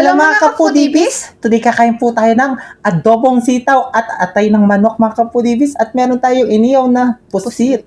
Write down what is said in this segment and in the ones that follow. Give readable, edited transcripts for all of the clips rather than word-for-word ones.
Hello mga kapudibis! Today kakain po tayo ng adobong sitaw at atay ng manok mga kapudibis at meron tayong iniyaw na pusit.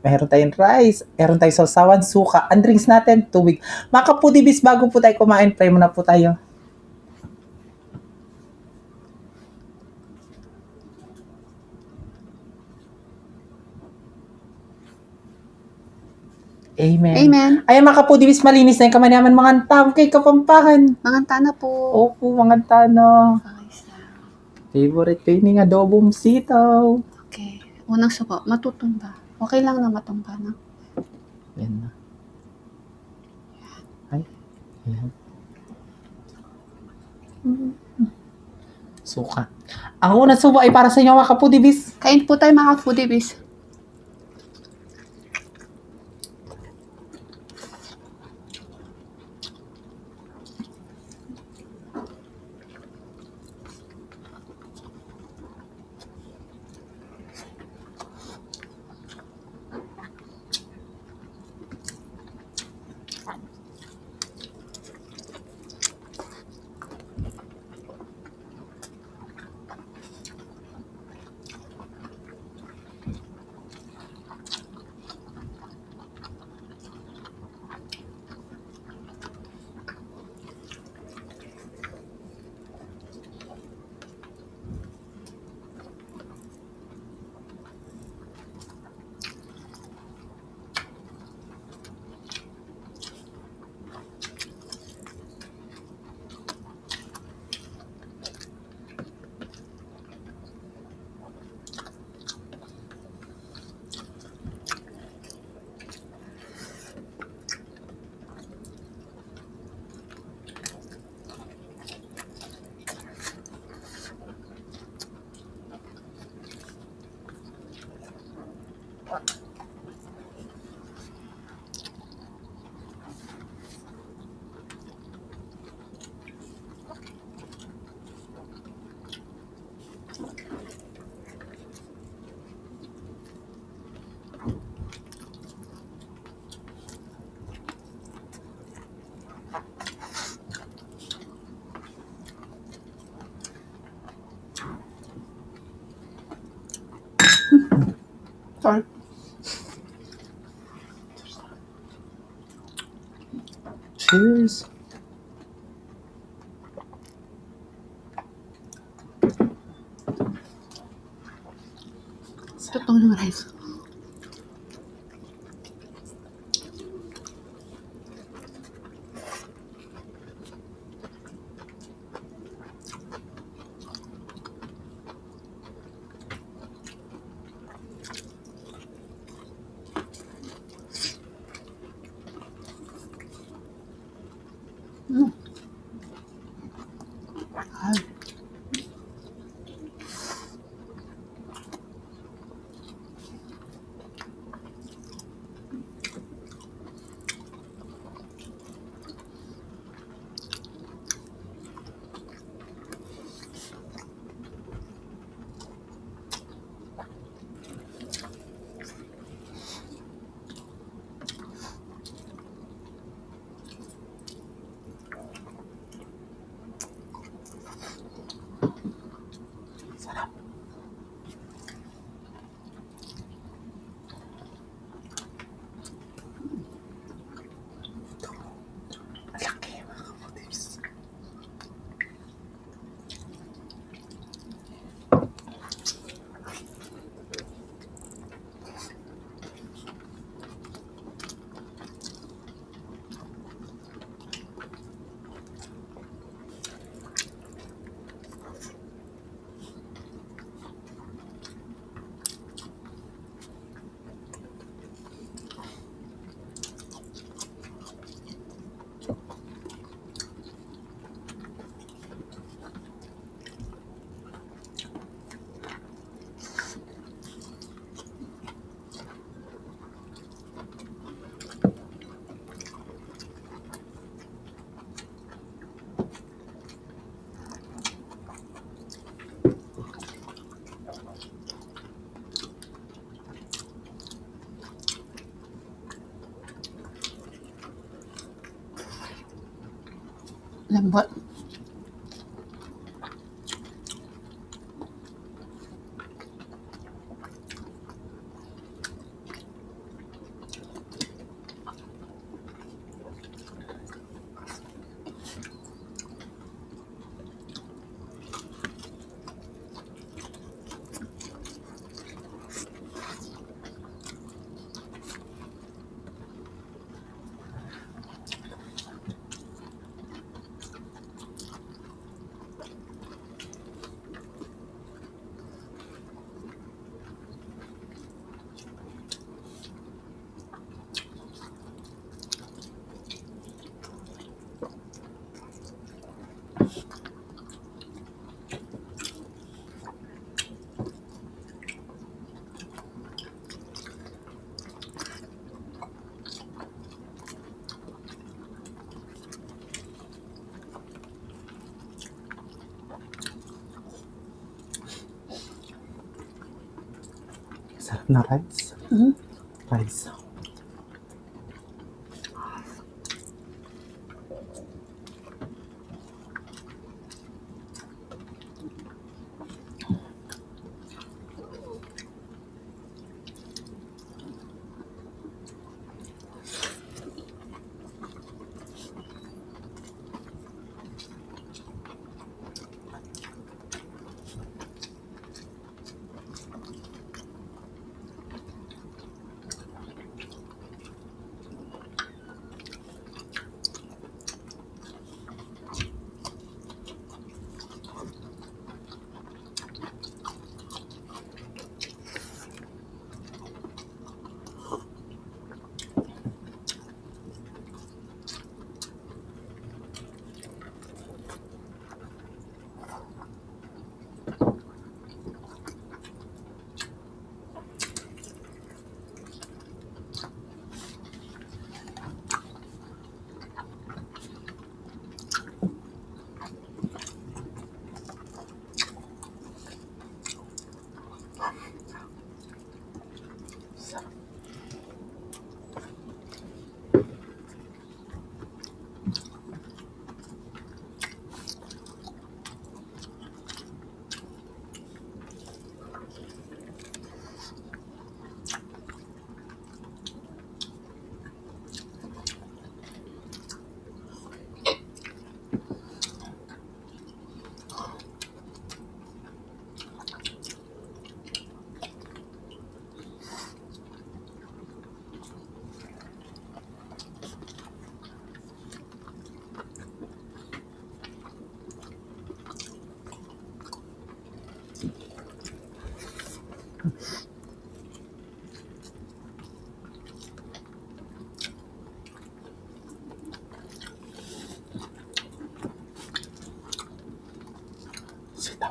Meron tayong rice, meron tayong sausawan, suka, and drinks natin, tubig. Mga kapudibis, bago po tayo kumain, pray muna po tayo. Amen. Amen. Ay mga kapudibis, malinis na yung kamay naman mga tao kay Kapampangan. Manganta na po. Opo, mga tano. Okay, sir. Favorite ko yung adobong sitaw. Okay. Unang suko, matutumba. Okay lang na matumba na. Yan na. Ay. Yan. Suka. Ang unang subo ay para sa inyo mga kapudibis. Kain po tayo mga foodies. Sorry. Cheers. Sarap ng rice. Ay. Sarap. Malaki mga kapudibis. Lambot. Sarap na rice. Mhm. Rice. Sitaw.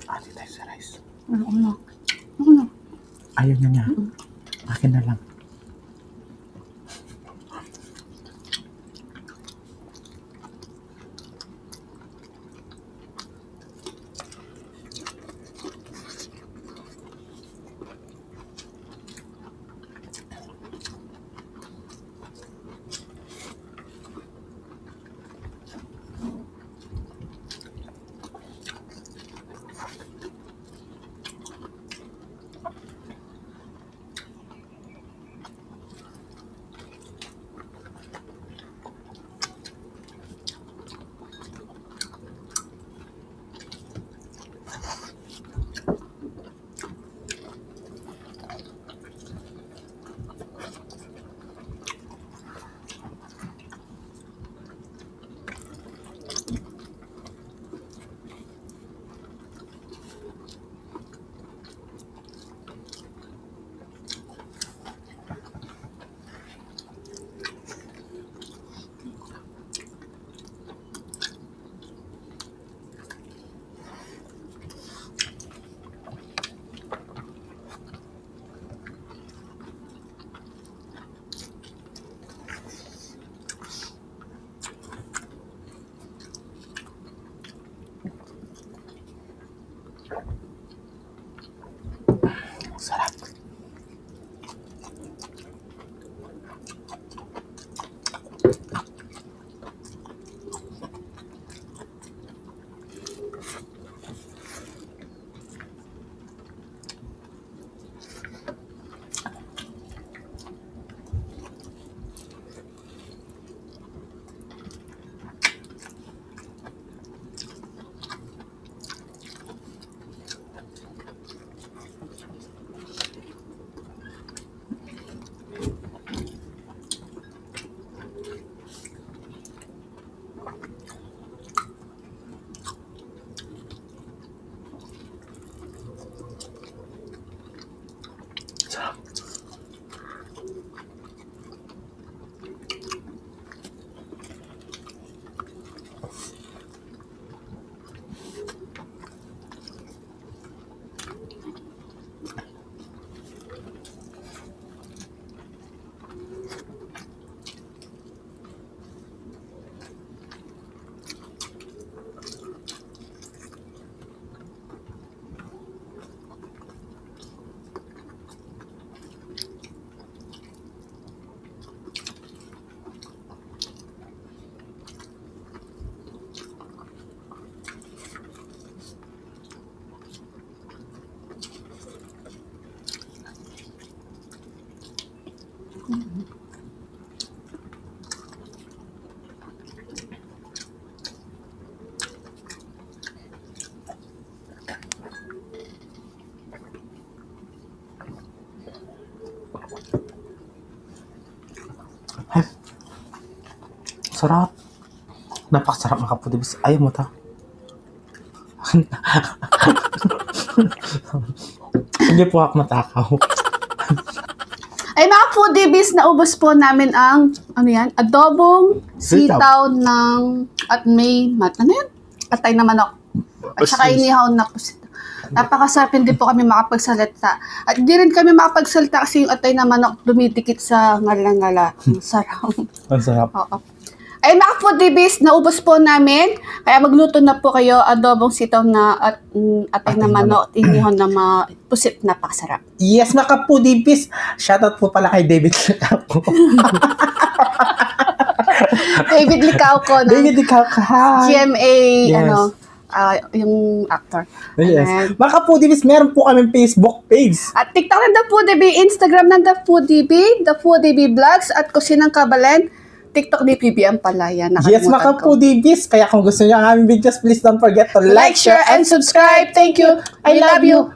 Ate tayo sa rice. Ano na? Ano na? Ayaw niya. Akin na lang. Sarap. Napakasarap mga kapudibis. Ayaw mo ta. Hindi po ako matakaw. Ay mga foodies, naubos po namin ang, ano yan, adobong sitaw ng, at may, ano yan? Atay na manok. At saka inihaw na pusit. Napakasarap, hindi po kami makapagsalita. At hindi rin kami makapagsalita kasi yung atay na manok dumidikit sa ngala-ngala. Ang sarap. Ang sarap. Oo. Ay mga foodies, naubos po namin. Kaya magluto na po kayo adobong sitaw na at atay na manok, inihaw na pusit, napakasarap. Yes, mga kapudibis. Shoutout po pala kay David Litapo. David Licauco ng David Litapo. Hi. GMA, Yes. yung actor. Yes. Ayan. Mga kapudibis, meron po kami Facebook page. At TikTok ng The Foodie, Instagram ng The Foodie Vlogs, at Kusinang Kabalen, TikTok ni PBM Palaya. Yes, mga kapudibis. Kaya kung gusto niyo ang aming videos, please don't forget to Like, share, and subscribe. Thank you. I love you.